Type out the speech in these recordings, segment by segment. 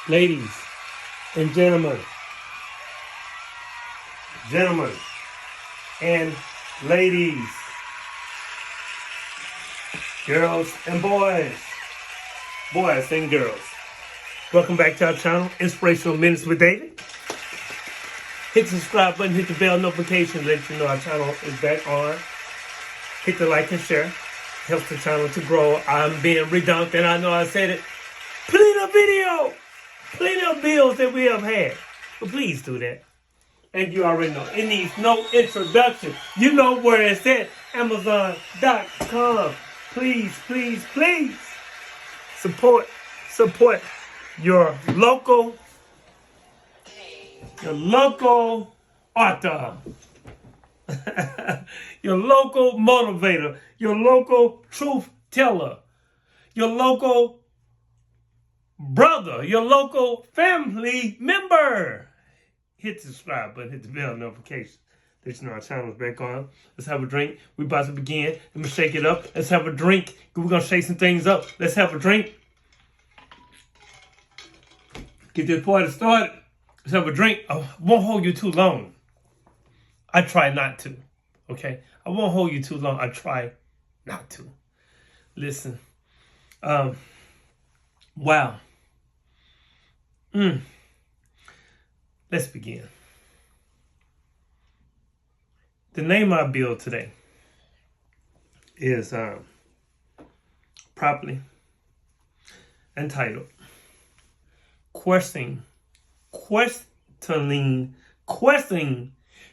Ladies and gentlemen and ladies, girls and boys and girls. Welcome back to our channel, Inspirational Minutes with David. Hit the subscribe button, hit the bell notification, let you know our channel is back on. Hit the like and share. Helps the channel to grow. I'm being redundant, I know I said it. Plenty of video, plenty of bills that we have had. But please do that. And you already know, it needs no introduction. You know where it's at, Amazon.com. Please support your local author, your local motivator, your local truth teller, your local brother, your local family member. Hit the subscribe button, hit the bell notification. Let you know our channel is back on. Let's have a drink. We about to begin. Let me shake it up. Let's have a drink. We're going to shake some things up. Let's have a drink. Get this party started. Let's have a drink. I won't hold you too long. I try not to. Okay? I won't hold you too long. I try not to. Listen. Wow. Let's begin. The name of our bill today is properly entitled Questioning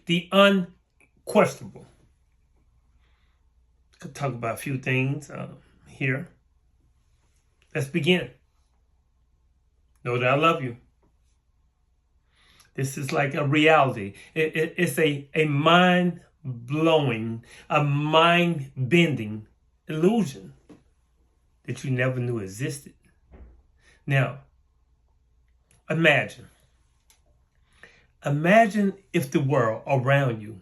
the Unquestionable. Could talk about a few things here. Let's begin. Know that I love you. This is like a reality. It's a mind-blowing, a mind-bending illusion that you never knew existed. Now, imagine if the world around you,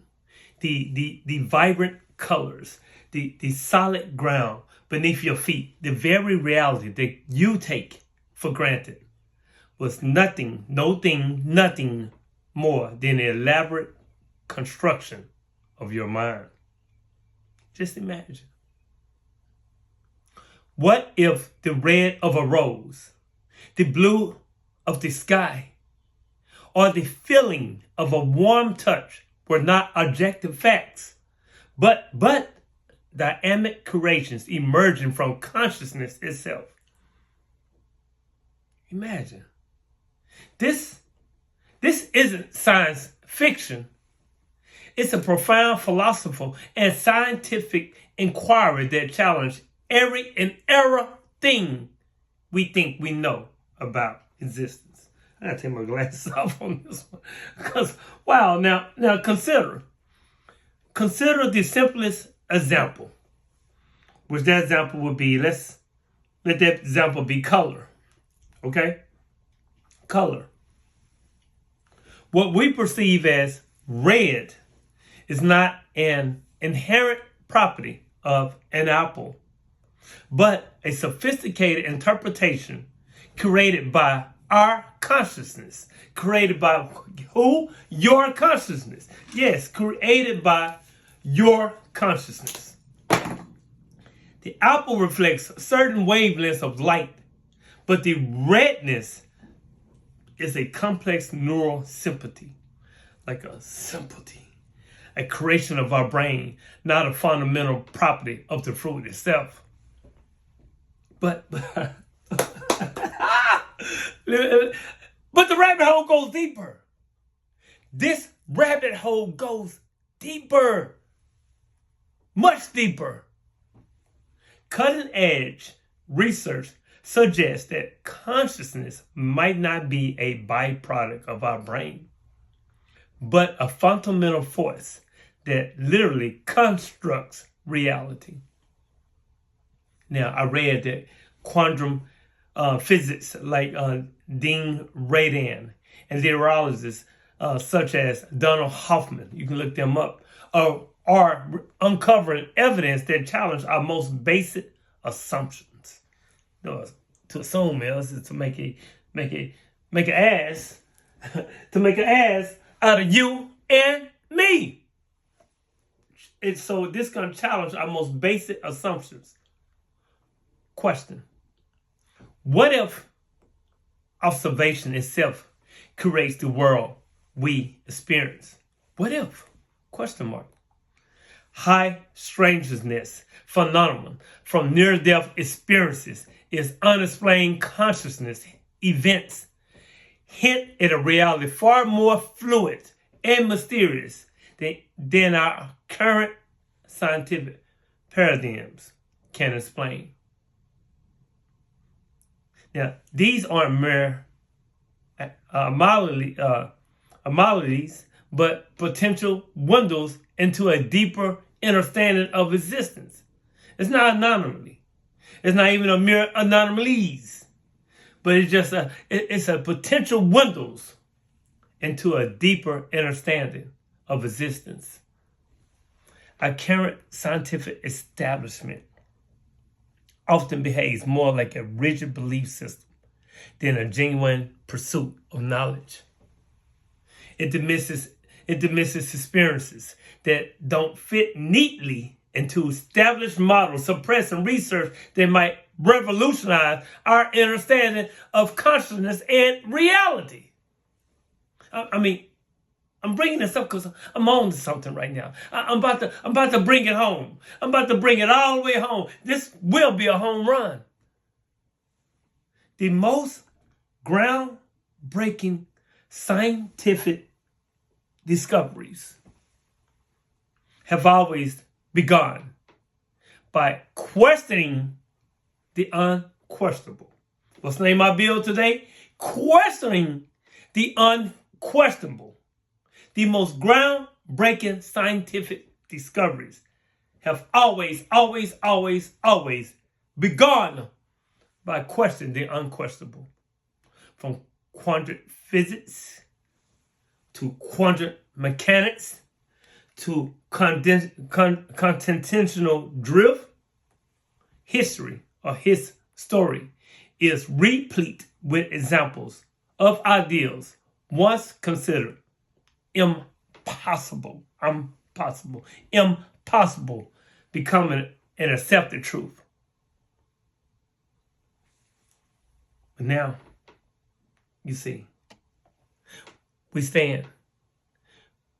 the vibrant colors, the solid ground beneath your feet, the very reality that you take for granted was nothing more than an elaborate construction of your mind. Just imagine. What if the red of a rose, the blue of the sky, or the feeling of a warm touch were not objective facts, but dynamic creations emerging from consciousness itself? Imagine. This isn't science fiction. It's a profound philosophical and scientific inquiry that challenges every and everything we think we know about existence. I gotta take my glasses off on this one. Because, wow, now consider the simplest example. Which that example would be, let's let that example be color. Okay? Color. What we perceive as red is not an inherent property of an apple, but a sophisticated interpretation created by our consciousness. Created by who? Your consciousness. Yes, created by your consciousness. The apple reflects certain wavelengths of light, but the redness is a complex neural sympathy, like a sympathy, a creation of our brain, not a fundamental property of the fruit itself. But the rabbit hole goes deeper. This rabbit hole goes deeper, much deeper. Cutting edge research suggests that consciousness might not be a byproduct of our brain, but a fundamental force that literally constructs reality. Now, I read that quantum physics like Dean Radin and neurologists such as Donald Hoffman, you can look them up, are uncovering evidence that challenge our most basic assumptions. To assume is to make a make an ass, to make an ass out of you and me. So this is going to challenge our most basic assumptions. Question: what if observation itself creates the world we experience? What if? Question mark. High strangeness phenomenon from near-death experiences is unexplained consciousness events hint at a reality far more fluid and mysterious than our current scientific paradigms can explain. Now, these aren't mere anomalies, but potential windows into a deeper understanding of existence. It's not an anomaly. It's not even a mere anomalies, but it's a potential windows into a deeper understanding of existence. Our current scientific establishment often behaves more like a rigid belief system than a genuine pursuit of knowledge. It dismisses experiences that don't fit neatly into established models, suppressing research that might revolutionize our understanding of consciousness and reality. I'm bringing this up because I'm on to something right now. I'm about to bring it home. I'm about to bring it all the way home. This will be a home run. The most groundbreaking scientific discoveries have always begun by questioning the unquestionable. What's the name of my bill today? Questioning the unquestionable. The most groundbreaking scientific discoveries have always begun by questioning the unquestionable. From quantum physics to quantum mechanics to continental drift, history or his story is replete with examples of ideals once considered impossible becoming an accepted truth. But now, you see, we stand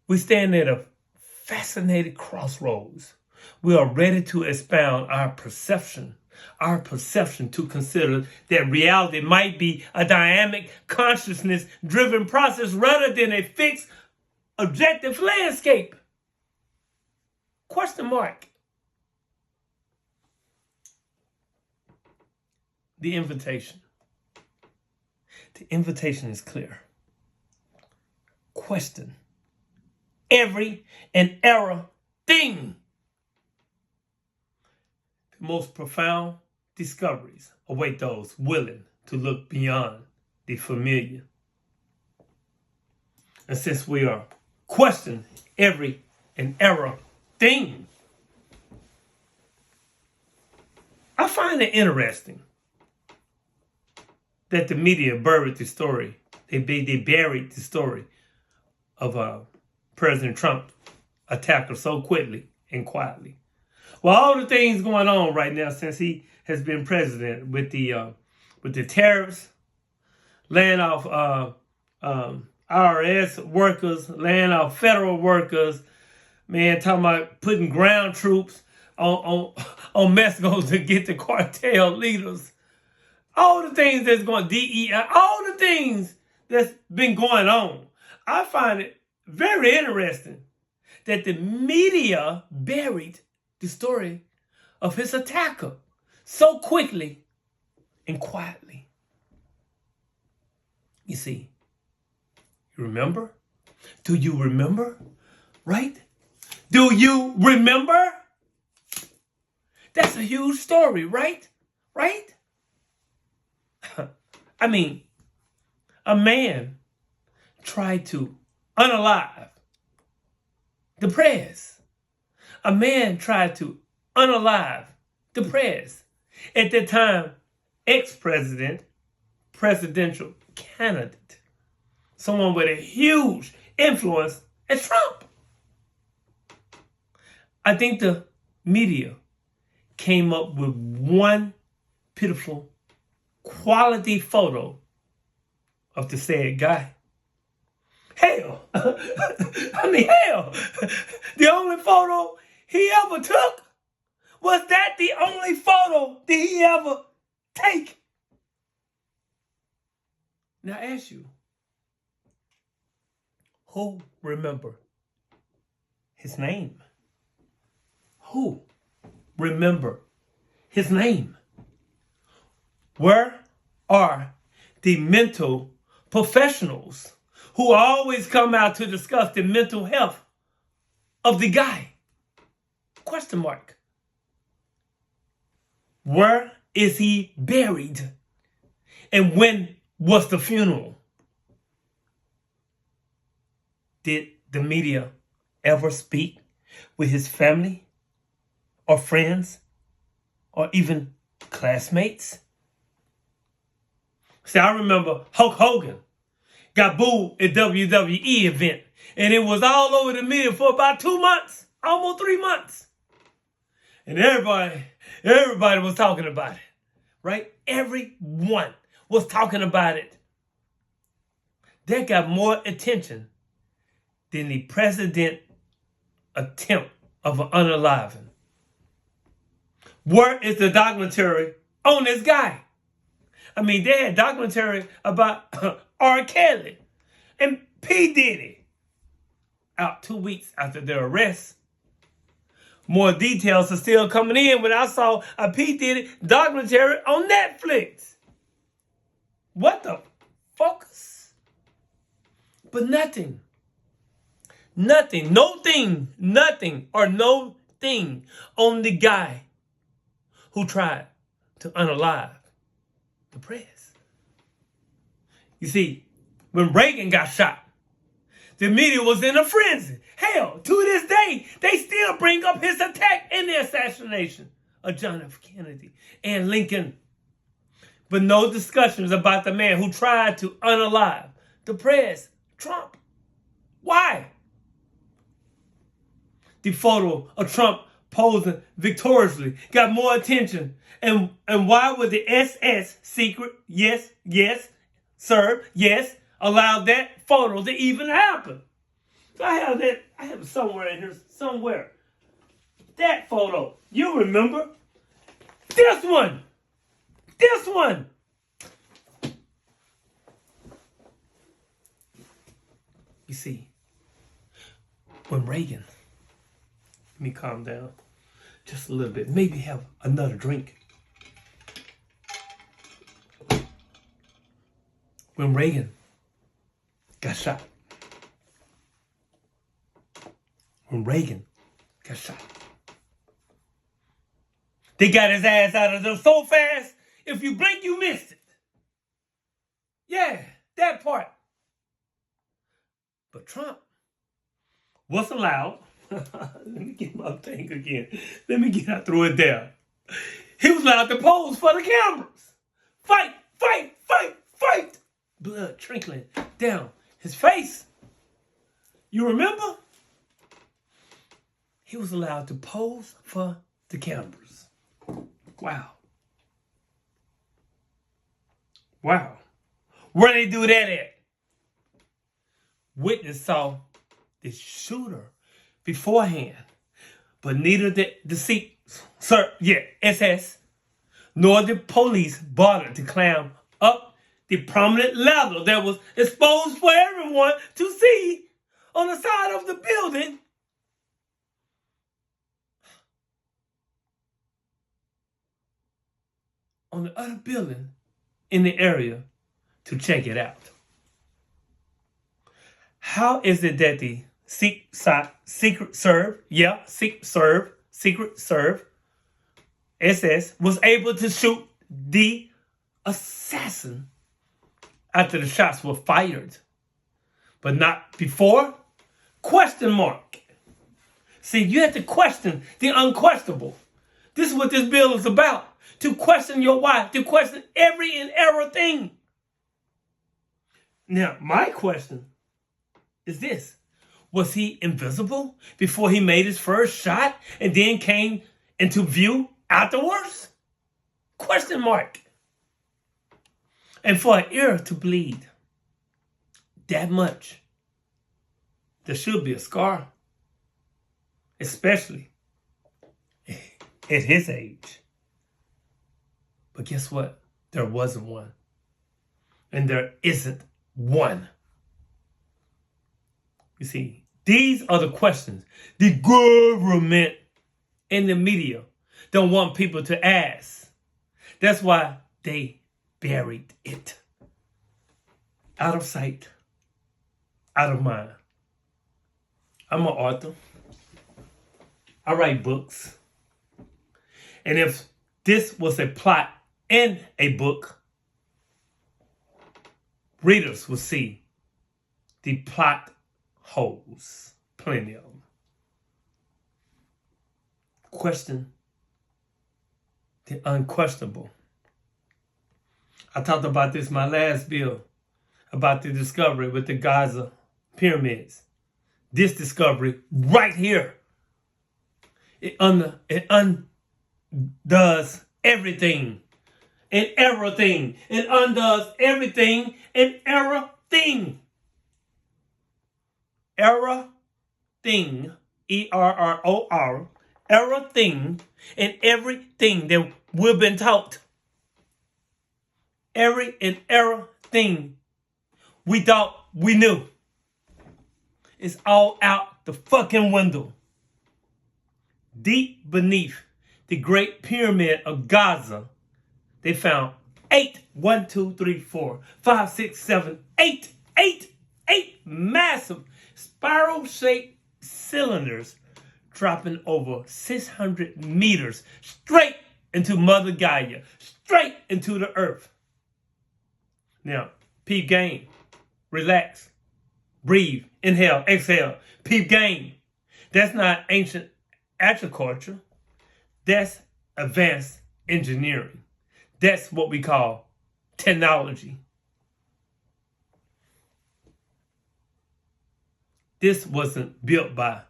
at a fascinating crossroads. We are ready to expound our perception to consider that reality might be a dynamic, consciousness-driven process rather than a fixed, objective landscape. Question mark. The invitation. The invitation is clear. Question every and error thing. The most profound discoveries await those willing to look beyond the familiar. And since we are questioning every and error thing, I find it interesting that the media buried the story. They buried the story of President Trump attacker so quickly and quietly. Well, all the things going on right now since he has been president with the tariffs, laying off IRS workers, laying off federal workers, man, talking about putting ground troops on Mexico to get the cartel leaders. All the things that's going, DEI, all the things that's been going on. I find it very interesting that the media buried the story of his attacker so quickly and quietly. You see, you remember? Do you remember? Right? Do you remember? That's a huge story, right? Right? I mean, a man tried to unalive the press. A man tried to unalive the press. At that time, ex-president presidential candidate, someone with a huge influence as Trump. I think the media came up with one pitiful quality photo of the said guy. Hell, hell, the only photo he ever took was that the only photo that he ever take. Now I ask you, who remember his name? Who remember his name? Where are the mental professionals who always come out to discuss the mental health of the guy? Question mark. Where is he buried? And when was the funeral? Did the media ever speak with his family or friends or even classmates? See, I remember Hulk Hogan got booed at WWE event, and it was all over the media for about 2 months, almost 3 months. And everybody was talking about it, right? Everyone was talking about it. That got more attention than the president attempt of an unaliving. Where is the documentary on this guy? I mean, they had documentary about R. Kelly and P. Diddy out 2 weeks after their arrest. More details are still coming in when I saw a P. Diddy documentary on Netflix. What the focus? But nothing, no thing on the guy who tried to unalive the press. You see, when Reagan got shot, the media was in a frenzy. Hell, to this day, they still bring up his attack and the assassination of John F. Kennedy and Lincoln. But no discussions about the man who tried to unalive the press, Trump. Why? The photo of Trump posing victoriously got more attention. And why would the SS secret, yes, sir, yes, allow that photo to even happen? So I have it somewhere in here, somewhere. That photo, you remember? This one. You see, when Reagan, let me calm down just a little bit, maybe have another drink. When Reagan got shot. They got his ass out of there so fast, if you blink, you missed it. Yeah, that part. But Trump was allowed. Let me get my thing again. I threw it there. He was allowed to pose for the cameras. Fight. Blood trickling down his face. You remember? He was allowed to pose for the cameras. Wow. Where they do that at? Witness saw the shooter beforehand, but neither the SS nor the police bothered to climb up the prominent ladder that was exposed for everyone to see on the side of the building. On the other building in the area to check it out. How is it that the Secret Service SS was able to shoot the assassin after the shots were fired, but not before? Question mark. See, you have to question the unquestionable. This is what this bill is about. To question your wife, to question every and everything. Now, my question is this. Was he invisible before he made his first shot and then came into view afterwards? Question mark. And for an ear to bleed that much, there should be a scar, especially at his age. But guess what? There wasn't one. And there isn't one. You see, these are the questions the government and the media don't want people to ask. That's why they buried it. Out of sight, out of mind. I'm an author. I write books. And if this was a plot in a book, readers will see the plot holes. Plenty of them. Question the unquestionable. I talked about this in my last bill about the discovery with the Giza pyramids. This discovery right here, it undoes everything and everything. It undoes everything and everything. Everything, ERROR, everything and everything that we've been taught. Everything we thought we knew. It's all out the fucking window. Deep beneath the Great Pyramid of Giza, they found 8 massive spiral-shaped cylinders dropping over 600 meters straight into Mother Gaia, straight into the earth. Now, peep game, relax, breathe, inhale, exhale, peep game. That's not ancient agriculture. That's advanced engineering. That's what we call technology. This wasn't built by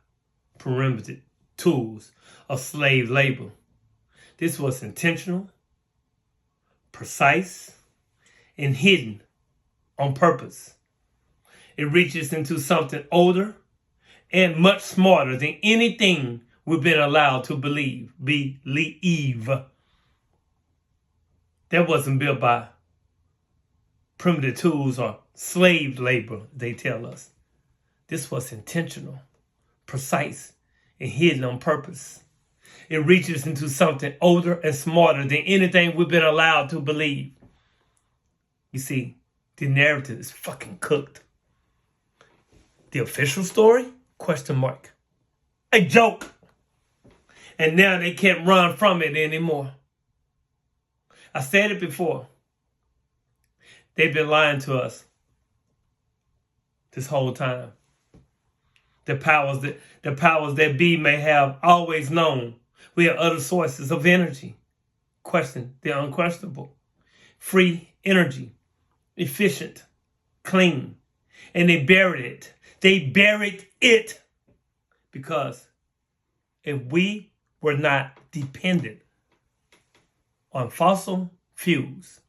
primitive tools of slave labor. This was intentional, precise, and hidden on purpose. It reaches into something older and much smarter than anything we've been allowed to believe. That wasn't built by primitive tools or slave labor, they tell us. This was intentional, precise, and hidden on purpose. It reaches into something older and smarter than anything we've been allowed to believe. You see, the narrative is fucking cooked. The official story? Question mark. A joke. And now they can't run from it anymore. I said it before. They've been lying to us this whole time. The powers that be may have always known we have other sources of energy. Question the unquestionable. Free energy. Efficient. Clean. And they buried it. They buried it because if we were not dependent on fossil fuels,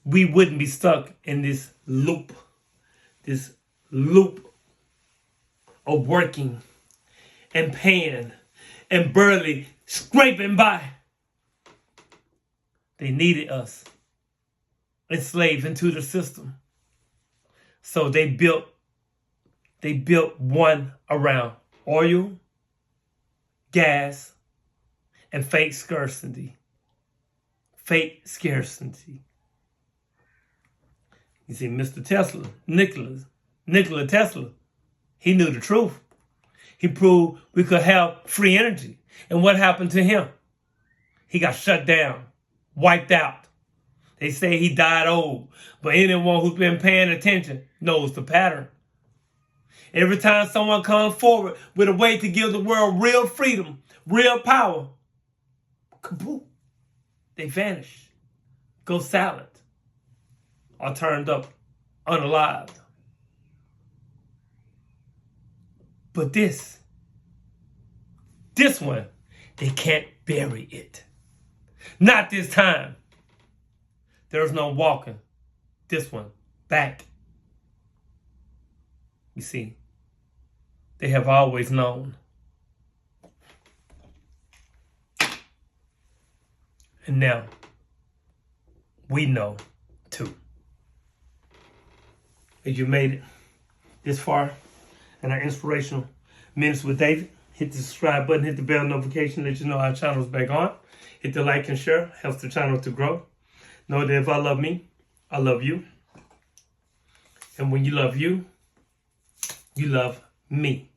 we wouldn't be stuck in this loop of working and paying and barely scraping by. They needed us enslaved into the system. So they built one around oil, gas, and fake scarcity. Fake scarcity. You see, Mr. Tesla, Nikola Tesla, he knew the truth. He proved we could have free energy. And what happened to him? He got shut down, wiped out. They say he died old, but anyone who's been paying attention knows the pattern. Every time someone comes forward with a way to give the world real freedom, real power, kaboom, they vanish, go silent, or turned up unalived. But this one, they can't bury it. Not this time. There's no walking this one back. You see, they have always known. And now, we know too. As you made it this far in our Inspirational Minutes with David, hit the subscribe button, hit the bell notification, let you know our channel's back on. Hit the like and share, helps the channel to grow. Know that if I love me, I love you. And when you love you love me.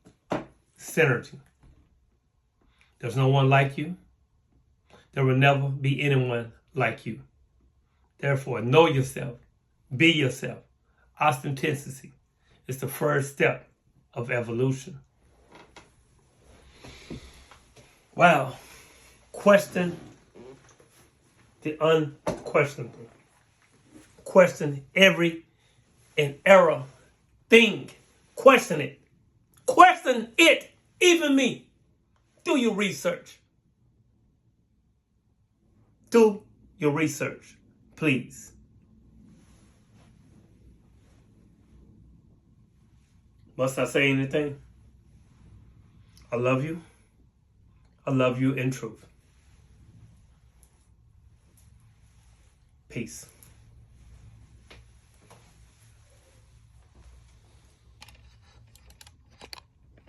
Synergy. There's no one like you. There will never be anyone like you. Therefore, know yourself. Be yourself. Authenticity is the first step of evolution. Wow. Question the unquestionable. Question every and error thing. Question it. Question it. Even me. Do your research. Do your research, please. Must I say anything? I love you. I love you in truth. Peace.